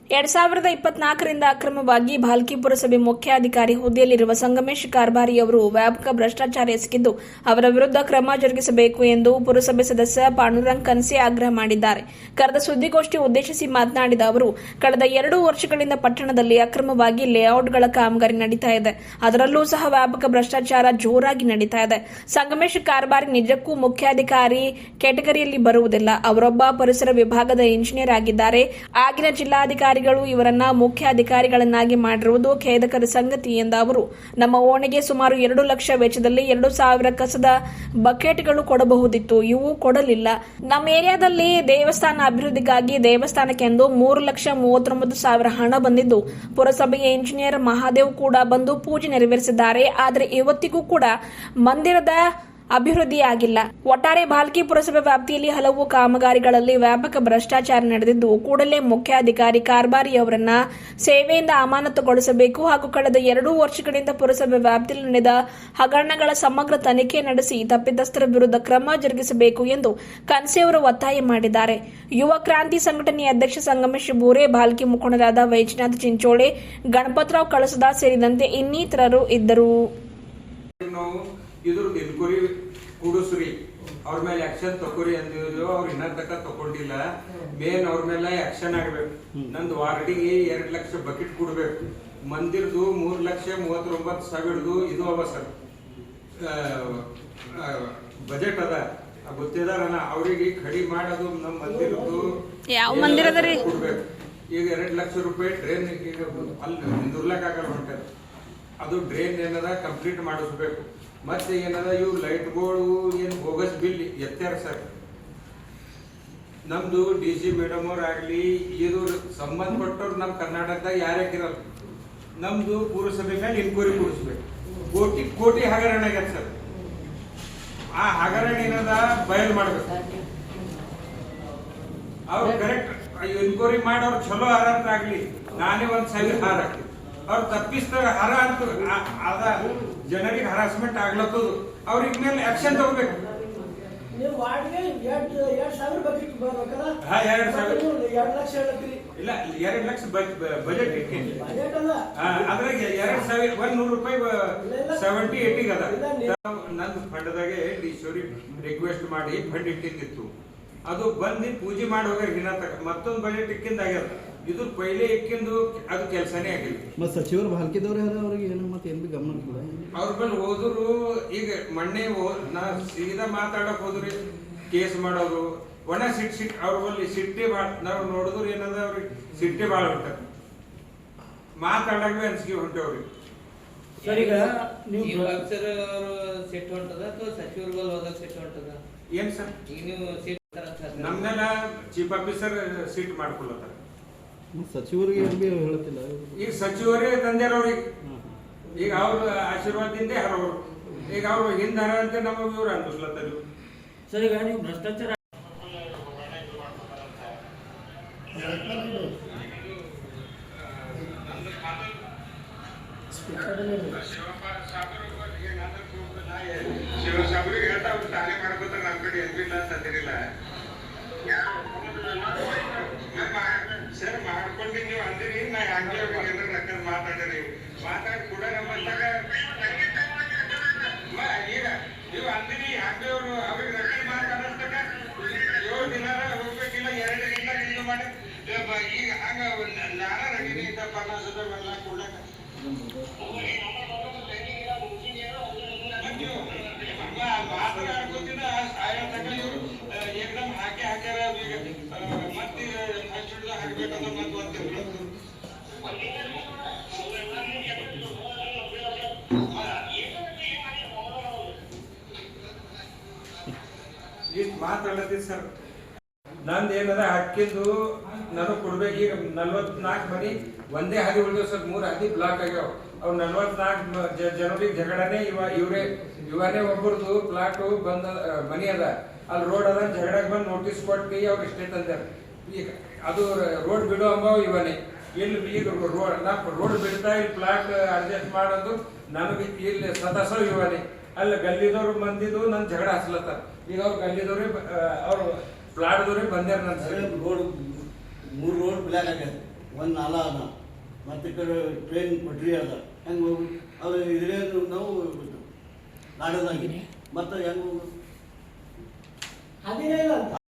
2024ರಿಂದ ಅಕ್ರಮವಾಗಿ ಭಾಲ್ಕಿ ಪುರಸಭೆ ಮುಖ್ಯಾಧಿಕಾರಿ ಹುದ್ದೆಯಲ್ಲಿರುವ ಸಂಗಮೇಶ್ ಕಾರ್ಬಾರಿ ಅವರು ವ್ಯಾಪಕ ಭ್ರಷ್ಟಾಚಾರ ಎಸಗಿದ್ದು ಅವರ ವಿರುದ್ಧ ಕ್ರಮ ಜರುಗಿಸಬೇಕು ಎಂದು ಪುರಸಭೆ ಸದಸ್ಯ ಪಾಂಡುರಂಗ್ ಕನ್ಸೆ ಆಗ್ರಹ ಮಾಡಿದ್ದಾರೆ. ಕರೆದ ಸುದ್ದಿಗೋಷ್ಠಿ ಉದ್ದೇಶಿಸಿ ಮಾತನಾಡಿದ ಅವರು, ಕಳೆದ 2 ವರ್ಷಗಳಿಂದ ಪಟ್ಟಣದಲ್ಲಿ ಅಕ್ರಮವಾಗಿ ಲೇಔಟ್ಗಳ ಕಾಮಗಾರಿ ನಡೀತಾ ಇದೆ. ಅದರಲ್ಲೂ ಸಹ ವ್ಯಾಪಕ ಭ್ರಷ್ಟಾಚಾರ ಜೋರಾಗಿ ನಡೀತಾ ಇದೆ. ಸಂಗಮೇಶ್ ಕಾರ್ಬಾರಿ ನಿಜಕ್ಕೂ ಮುಖ್ಯಾಧಿಕಾರಿ ಕ್ಯಾಟಗರಿಯಲ್ಲಿ ಬರುವುದಿಲ್ಲ. ಅವರೊಬ್ಬ ಪರಿಸರ ವಿಭಾಗದ ಇಂಜಿನಿಯರ್ ಆಗಿದ್ದಾರೆ. ಆಗಿನ ಜಿಲ್ಲಾಧಿಕಾರಿ ಇವರನ್ನ ಮುಖ್ಯ ಅಧಿಕಾರಿಗಳನ್ನಾಗಿ ಮಾಡಿರುವುದು ಖೇದಕರ ಸಂಗತಿ ಎಂದ ಅವರು, ನಮ್ಮ ಓಣೆಗೆ ಸುಮಾರು 2 ಲಕ್ಷ ವೆಚ್ಚದಲ್ಲಿ 2,000 ಕಸದ ಬಕೆಟ್ಗಳು ಕೊಡಬಹುದಿತ್ತು. ಇವು ಕೊಡಲಿಲ್ಲ. ನಮ್ಮ ಏರಿಯಾದಲ್ಲಿ ದೇವಸ್ಥಾನ ಅಭಿವೃದ್ಧಿಗಾಗಿ ದೇವಸ್ಥಾನಕ್ಕೆಂದು 3,39,000 ಹಣ ಬಂದಿದ್ದು, ಪುರಸಭೆಯ ಇಂಜಿನಿಯರ್ ಮಹಾದೇವ್ ಕೂಡ ಬಂದು ಪೂಜೆ ನೆರವೇರಿಸಿದ್ದಾರೆ. ಆದರೆ ಇವತ್ತಿಗೂ ಕೂಡ ಮಂದಿರದ ಅಭಿವೃದ್ಧಿಯಾಗಿಲ್ಲ. ಒಟ್ಟಾರೆ ಭಾಲ್ಕಿ ಪುರಸಭೆ ವ್ಯಾಪ್ತಿಯಲ್ಲಿ ಹಲವು ಕಾಮಗಾರಿಗಳಲ್ಲಿ ವ್ಯಾಪಕ ಭ್ರಷ್ಟಾಚಾರ ನಡೆದಿದ್ದು, ಕೂಡಲೇ ಮುಖ್ಯಾಧಿಕಾರಿ ಕಾರ್ಬಾರಿ ಅವರನ್ನ ಸೇವೆಯಿಂದ ಅಮಾನತುಗೊಳಿಸಬೇಕು ಹಾಗೂ ಕಳೆದ 2 ವರ್ಷಗಳಿಂದ ಪುರಸಭೆ ವ್ಯಾಪ್ತಿಯಲ್ಲಿ ನಡೆದ ಹಗರಣಗಳ ಸಮಗ್ರ ತನಿಖೆ ನಡೆಸಿ ತಪ್ಪಿತಸ್ಥರ ವಿರುದ್ಧ ಕ್ರಮ ಜರುಗಿಸಬೇಕು ಎಂದು ಕನ್ಸೆ ಅವರು ಒತ್ತಾಯ ಮಾಡಿದ್ದಾರೆ. ಯುವ ಕ್ರಾಂತಿ ಸಂಘಟನೆಯ ಅಧ್ಯಕ್ಷ ಸಂಗಮೇಶ್ ಬೂರೆ, ಭಾಲ್ಕಿ ಮುಖಂಡರಾದ ವೈಜನಾಥ್ ಚಿಂಚೋಳೆ, ಗಣಪತರಾವ್ ಕಳಸದ ಸೇರಿದಂತೆ ಇನ್ನಿತರರು ಇದ್ದರು. ಇದ್ರ ಎನ್ಕ್ವೈರಿ ಕೂಡಿಸ್ರಿ, ಅವ್ರ ಮೇಲೆ ಆಕ್ಷನ್ ತಗೋರಿ ಅಂದಿದ್ರು. ಅವ್ರು ಇನ್ನೂ ತಕ್ಕ ತಗೊಂಡಿಲ್ಲ. ಮೇನ್ ಅವ್ರ ಮೇಲೆ ಆಕ್ಷನ್ ಆಗ್ಬೇಕು. ನಂದು ವಾರ್ಡಿಗೆ 2 ಲಕ್ಷ ಬಕೆಟ್ ಕೊಡ್ಬೇಕು. ಮಂದಿರದು 3,39,000 ಇದು ಅವ ಸರ್ ಬಜೆಟ್ ಅದ. ಗೊತ್ತಿದಾರನ ಅವ್ರಿಗೆ ಕಡಿಮೆ ಮಾಡೋದು ನಮ್ಮ ಮಂದಿರದ್ದು ಯಾವ ಮಂದಿರ ಕೊಡ್ಬೇಕು. ಈಗ 2 ಲಕ್ಷ ರೂಪಾಯಿ ಡ್ರೈನ್ ಅಲ್ಲಿ ದುರ್ಲಕ್ಕಾಗಲ್ಲ ಹೊಂಟದ. ಅದು ಡ್ರೈನ್ ಏನದ ಕಂಪ್ಲೀಟ್ ಮಾಡಿಸ್ಬೇಕು. ಮತ್ತೆ ಏನದ ಇವು ಲೈಟ್ಗಳು ಏನು ಬೋಗಸ್ ಬಿಲ್ ಎತ್ತಾರ ಸರ್. ನಮ್ದು DC ಮೇಡಮ್ ಅವ್ರ ಆಗ್ಲಿ ಇದು ಸಂಬಂಧಪಟ್ಟವ್ರು ನಮ್ಮ ಕರ್ನಾಟಕದಾಗ ಯಾರ್ಯಾಕಿರಲ್ಲ. ನಮ್ದು ಪುರಸಭೆ ಮೇಲೆ ಇನ್ಕ್ವೈರಿ ಕೊಡಿಸ್ಬೇಕು. ಕೋಟಿ ಹಗರಣ ಆಗ್ಯದ ಸರ್. ಆ ಹಗರಣ ಏನದ ಬಯಲ್ ಮಾಡ್ಬೇಕು. ಅವ್ರು ಕರೆಕ್ಟ್ ಇನ್ಕ್ವೈರಿ ಮಾಡಿ ಅವ್ರು ಚಲೋ ಹಾರ ಅಂತ ಆಗ್ಲಿ, ನಾನೇ 1,000 ಹಾರ ಹಾಕ್ತೀನಿ. ಅವ್ರು ತಪ್ಪಿಸ್ತಾರ ಹರ ಅಂತ ಅದ ಜನರಿಗೆ ಹರಾಸ್ಮೆಂಟ್ ಆಗ್ಲತ್ತದು. ಅವ್ರಿಗೆ ಮೇಲೆ ಆಕ್ಷನ್ ತಗೋಬೇಕು. ನೀವು ವಾರ್ಡ್ಗೆ 2,000 ಬಕೆಟ್ ಬರ್ಬೇಕಲ್ಲ? 2 ಲಕ್ಷ ಹೇಳ್ತೀರಿ. ಇಲ್ಲ, 2 ಲಕ್ಷ ಬಜೆಟ್ ಇಟ್ಕೊಂಡು ಬಜೆಟ್ ಅಲ್ಲ, ಅದ್ರಾಗ 2,000 100 ರೂಪಾಯಿ 70-80 ಅದ. ನಂದು ಫಂಡ್ದಾಗೆ ಡಿಶೋರಿ ರಿಕ್ವೆಸ್ಟ್ ಮಾಡಿ ಫಂಡ್ ಇಟ್ಟಿದ್ದು. ಅದು ಬಂದು ಪೂಜೆ ಮಾಡಿ ಹೋಗ್ಯಾರ. ಹಿನ್ನ ತಕ ಮತ್ತೊಂದು ಬಜೆಟ್ ಇಕ್ಕಿಂದ ಆಗ್ಯದ. ಇದು ಪೈಲೆ ಇಕ್ಕಿಂದು ಅದು ಕೆಲಸನೇ ಆಗಿಲ್ಲ. ಮತ್ತೆ ಸಚಿವರು ಭಾಲ್ಕಿದವ್ರೆ ಅವ್ರಿಗೆ ಏನು ಮತ್ತೆ ಏನ್ ಬಿ ಗಮನ ಅವ್ರ ಮೇಲೆ ಹೋದ್ರು. ಈಗ ಮೊನ್ನೆ ನಾ ಸೀದಾ ಮಾತಾಡಕ್ ಹೋದ್ರಿ, ಕೇಸ್ ಮಾಡೋರು ಒಣ ಸಿಟ್ ಅವ್ರ ಬಲ್ಲಿ ಸಿಟ್ಟಿ ನಾವು ನೋಡಿದ್ರು ಏನದ ಅವ್ರಿಗೆ ಸಿಟ್ಟಿ ಬಾಳ ಹೊಂಟಾರ. ಮಾತಾಡಕ್ ಅನ್ಸಿಕೆ ಹೊಂಟವ್ರಿ. ಸರ್ ಈಗ ನೀವು ಅಫ್ಸರ್ ಅವರು ಸಿಟ್ ಹೊಂಟದ ಅಥವಾ ಸಚಿವರುಗಳು ಹೋದಾಗ ಸಿಟ್ ಹೊಂಟದ ಏನ್ ಸರ್? ಈಗ ನೀವು ಸಿಟ್ ನಮ್ನೆಲ್ಲ ಚೀಫ್ ಆಫೀಸರ್ ಸೀಟ್ ಮಾಡ್ಕೊಳತ್ತಾರ. ಸಚಿವರಿಗೆ ಏನ್ ಬಿ ಹೇಳತ್ತಿಲ್ಲ. ಈಗ ಸಚಿವರೇ ತಂದ್ಯಾರವ್ರಿಗೆ. ಈಗ ಅವ್ರ ಆಶೀರ್ವಾದದಿಂದ ಹರವರು. ಈಗ ಅವ್ರು ಹಿಂದ ಹರ ಅಂತ ನಮಗೆ ಇವ್ರು ಅನ್ಸ್ಲತ್ತಾರ. ಸರ್ ಈಗ ನೀವು ಭ್ರಷ್ಟಾಚಾರ ಶಿವಸಾಬ್ರಿಗೆ ಹೇಳ್ತಾ ಅವ್ರು ತಾನೇ ಮಾಡ್ಕೋತಾರ. ನಮ್ಮ ಕಡೆ ಎಲ್ಬಿಲ್ಲ ತಂದಿರಿಲ್ಲ ಸರ್. ಮಾಡ್ಕೊಂಡು ನೀವು ಅಂದಿರಿ, ನಾ ಹಂಗೆ ಏನಾರ ರೊಕ್ಕದ ಮಾತಾಡಿರಿ. ಮಾತಾಡಿ ಕೂಡ ನಮ್ಮಂತಾಗ ಈಗ ನೀವು ಅಂದಿರಿ ಹಂಗೆ ಅವರು ಅವ್ರಿಗೆ ರೊಕ್ಕದ ಮಾತಾಡೋದಕ್ಕ 7 ದಿನ ಹೋಗ್ಬೇಕಿಲ್ಲ, 2 ದಿನ ಇದು ಮಾಡಿ. ಈಗ ಹಂಗ ನಾನ ರಗೀನಿ ಇದ್ದಪ್ಪ ಅನ್ನೋದೆಲ್ಲ ಕೊಡ್ಲಕ್ಕ ಮಾತಾಡ್ಕೋತಿನ ತಕ ಇವ್ರು ಏಕದಮ್ ಹಾಕ್ಯಾರ. ಈಗ ಮತ್ತೆ ಫಸ್ಟ್ ಹಾಕ್ಬೇಕಂದ್ರೆ ಮತ್ತೆ ಒಂದ್ ಇಷ್ಟು ಮಾತಾಡತ್ತೀವಿ ಸರ್. ನಂದು ಏನದ ಹಕ್ಕಿಂದು ನನಗೆ ಕೊಡ್ಬೇಕು. ಈಗ 44 ಮನಿ ಒಂದೇ ಹಾದಿ ಉಳಿದವು ಸರ್. 3 ಹಾದಿ ಬ್ಲಾಕ್ ಆಗ್ಯಾವ. ಅವ್ 44 ಜನರಿಗೆ ಜಗಳನೆ. ಇವನೇ ಒಬ್ಬರದು ಪ್ಲಾಟ್ ಬಂದ ಮನಿ ಅದ, ಅಲ್ಲಿ ರೋಡ್ ಅದ. ಜಗಳಾಗ ಬಂದು ನೋಟಿಸ್ ಕೊಟ್ಟು ಅವ್ರು ಇಷ್ಟೇ ತಂದಾರ. ಈಗ ಅದು ರೋಡ್ ಬಿಡೋ ಅಂಬಾವ್ ಇವನೇ. ಇಲ್ಲಿ ಈಗ ರೋಡ್ ಬಿಡ್ತಾ ಇಲ್ಲಿ ಪ್ಲಾಟ್ ಅಡ್ಜಸ್ಟ್ ಮಾಡೋದು ನನಗೆ ಇಲ್ಲಿ ಸದಸ್ಯ ಇವನೇ. ಅಲ್ಲಿ ಗಲ್ಲಿದವ್ರು ಮಂದಿದು ನನ್ ಜಗಳ ಹಚ್ಲತ್ತಾರ. ಈಗ ಅವ್ರು ಗಲ್ಲಿದವ್ರೆ ಅವ್ರು ಪ್ಲಾಟ್ದವ್ರೆ ಬಂದ್ಯಾರ. ನನ್ನ ರೋಡ್ 3 ರೋಡ್ ಬ್ಲಾಕ್ ಆಗ್ಯದ. ಒಂದು ನಾಲ ಅದ ಮತ್ತು ಈ ಕಡೆ ಟ್ರೈನ್ ಪಟ್ರಿ ಅದ ಹೆಂಗೆ ಹೋಗು ಅದು ಇದ್ರೆ ನಾವು ನಾಡದಾಗಿ ಮತ್ತು ಹೆಂಗೆ ಹೋಗು ಅದೇನೇ ಇಲ್ಲ ಅಂತ